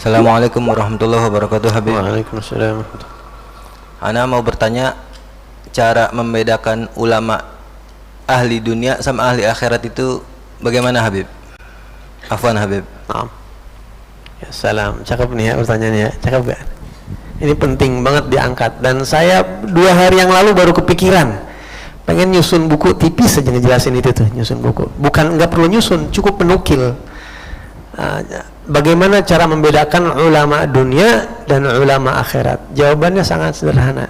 Assalamualaikum warahmatullahi wabarakatuh, Habib. Waalaikumsalam. Ana mau bertanya, cara membedakan ulama ahli dunia sama ahli akhirat itu bagaimana, Habib? Afwan, Habib. Naam. Ya, salam. Cakep nih ya pertanyaannya ya. Cakep gak? Ini penting banget diangkat. Dan saya 2 hari yang lalu baru kepikiran pengen nyusun buku tipis saja ngejelasin itu tuh, nyusun buku. Bukan nggak perlu nyusun, cukup menukil. Bagaimana cara membedakan ulama dunia dan ulama akhirat? Jawabannya sangat sederhana.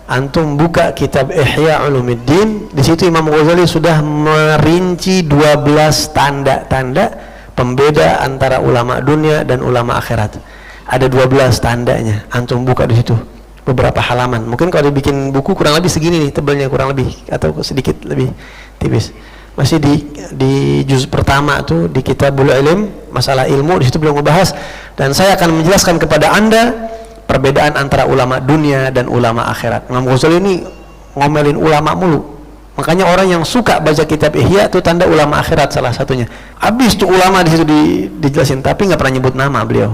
Antum buka kitab Ihya Ulumuddin, di situ Imam Ghazali sudah merinci 12 tanda-tanda pembeda antara ulama dunia dan ulama akhirat. Ada 12 tandanya. Antum buka di situ beberapa halaman. Mungkin kalau dibikin buku kurang lebih segini nih tebalnya, kurang lebih atau sedikit lebih tipis. Masih di juz pertama tuh di Kitabul Ilm, masalah ilmu, di situ belum membahas, dan saya akan menjelaskan kepada Anda perbedaan antara ulama dunia dan ulama akhirat. Imam Ghazali ini ngomelin ulama mulu. Makanya orang yang suka baca kitab Ihya itu tanda ulama akhirat salah satunya. Habis tuh ulama di situ dijelasin, tapi nggak pernah nyebut nama beliau.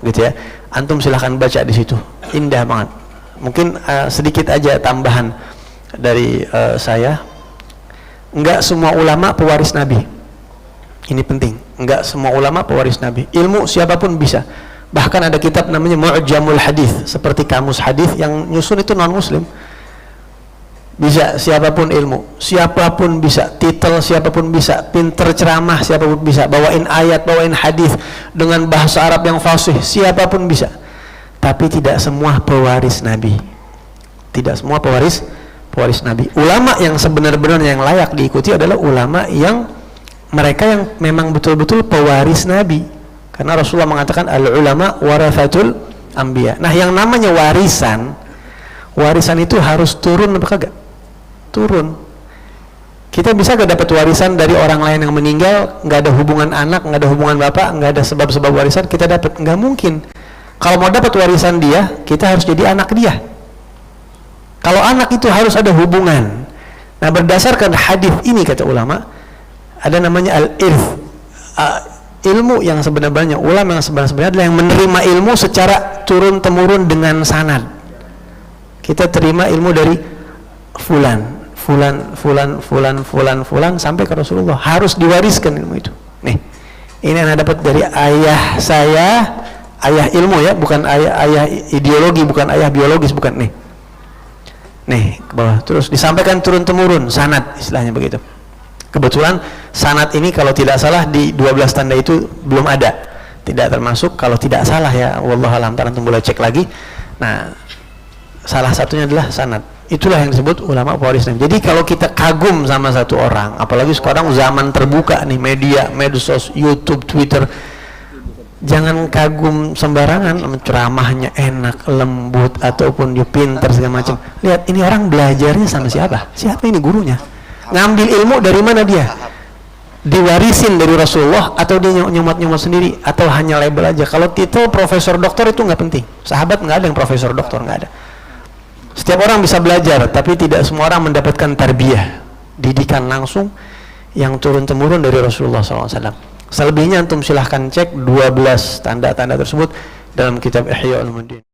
Gitu ya. Antum silahkan baca di situ. Indah banget. Mungkin sedikit aja tambahan dari saya. Enggak semua ulama pewaris Nabi. Ini penting. Enggak semua ulama pewaris Nabi. Ilmu siapapun bisa. Bahkan ada kitab namanya Mu'jamul Hadis, seperti kamus hadis, yang nyusun itu non muslim. Bisa siapapun ilmu, siapapun bisa, titel siapapun bisa, pinter ceramah siapapun bisa, bawain ayat, bawain hadis dengan bahasa Arab yang fasih, siapapun bisa. Tapi tidak semua pewaris Nabi. Tidak semua pewaris Nabi. Ulama yang sebenar-benar yang layak diikuti adalah ulama yang mereka yang memang betul-betul pewaris Nabi. Karena Rasulullah mengatakan al-ulama warathatul anbiya. Nah, yang namanya warisan itu harus turun apa kagak? Turun. Kita bisa gak dapat warisan dari orang lain yang meninggal, nggak ada hubungan anak, nggak ada hubungan bapak, nggak ada sebab-sebab warisan kita dapat? Nggak mungkin. Kalau mau dapat warisan dia, kita harus jadi anak dia. Kalau anak itu harus ada hubungan. Nah, berdasarkan hadis ini kata ulama, ada namanya al-irth. Ilmu yang sebenarnya, ulama yang sebenarnya adalah yang menerima ilmu secara turun temurun dengan sanad. Kita terima ilmu dari fulan sampai ke Rasulullah, harus diwariskan ilmu itu. Nih, ini yang dapat dari ayah saya, ayah ilmu ya, bukan ayah ideologi, bukan ayah biologis, bukan. Nih ke bawah, terus disampaikan turun temurun, sanad istilahnya begitu. Kebetulan sanad ini kalau tidak salah di 12 tanda itu belum ada, tidak termasuk, kalau tidak salah ya, wallahualam, antum boleh cek lagi. Nah, salah satunya adalah sanad. Itulah yang disebut ulama pewaris Nabi. Jadi kalau kita kagum sama satu orang, apalagi sekarang zaman terbuka nih, media, medsos, YouTube, Twitter, jangan kagum sembarangan. Ceramahnya enak, lembut, ataupun dia pintar segala macam. Lihat ini orang belajarnya sama siapa? Siapa ini gurunya? Ngambil ilmu dari mana dia? Diwarisin dari Rasulullah, atau dia nyumat-nyumat sendiri, atau hanya label aja? Kalau titel profesor doktor itu nggak penting. Sahabat nggak ada yang profesor doktor, nggak ada. Setiap orang bisa belajar, tapi tidak semua orang mendapatkan tarbiyah, didikan langsung yang turun temurun dari Rasulullah SAW. Selebihnya antum silahkan cek 12 tanda-tanda tersebut dalam kitab Ihya Ulumuddin.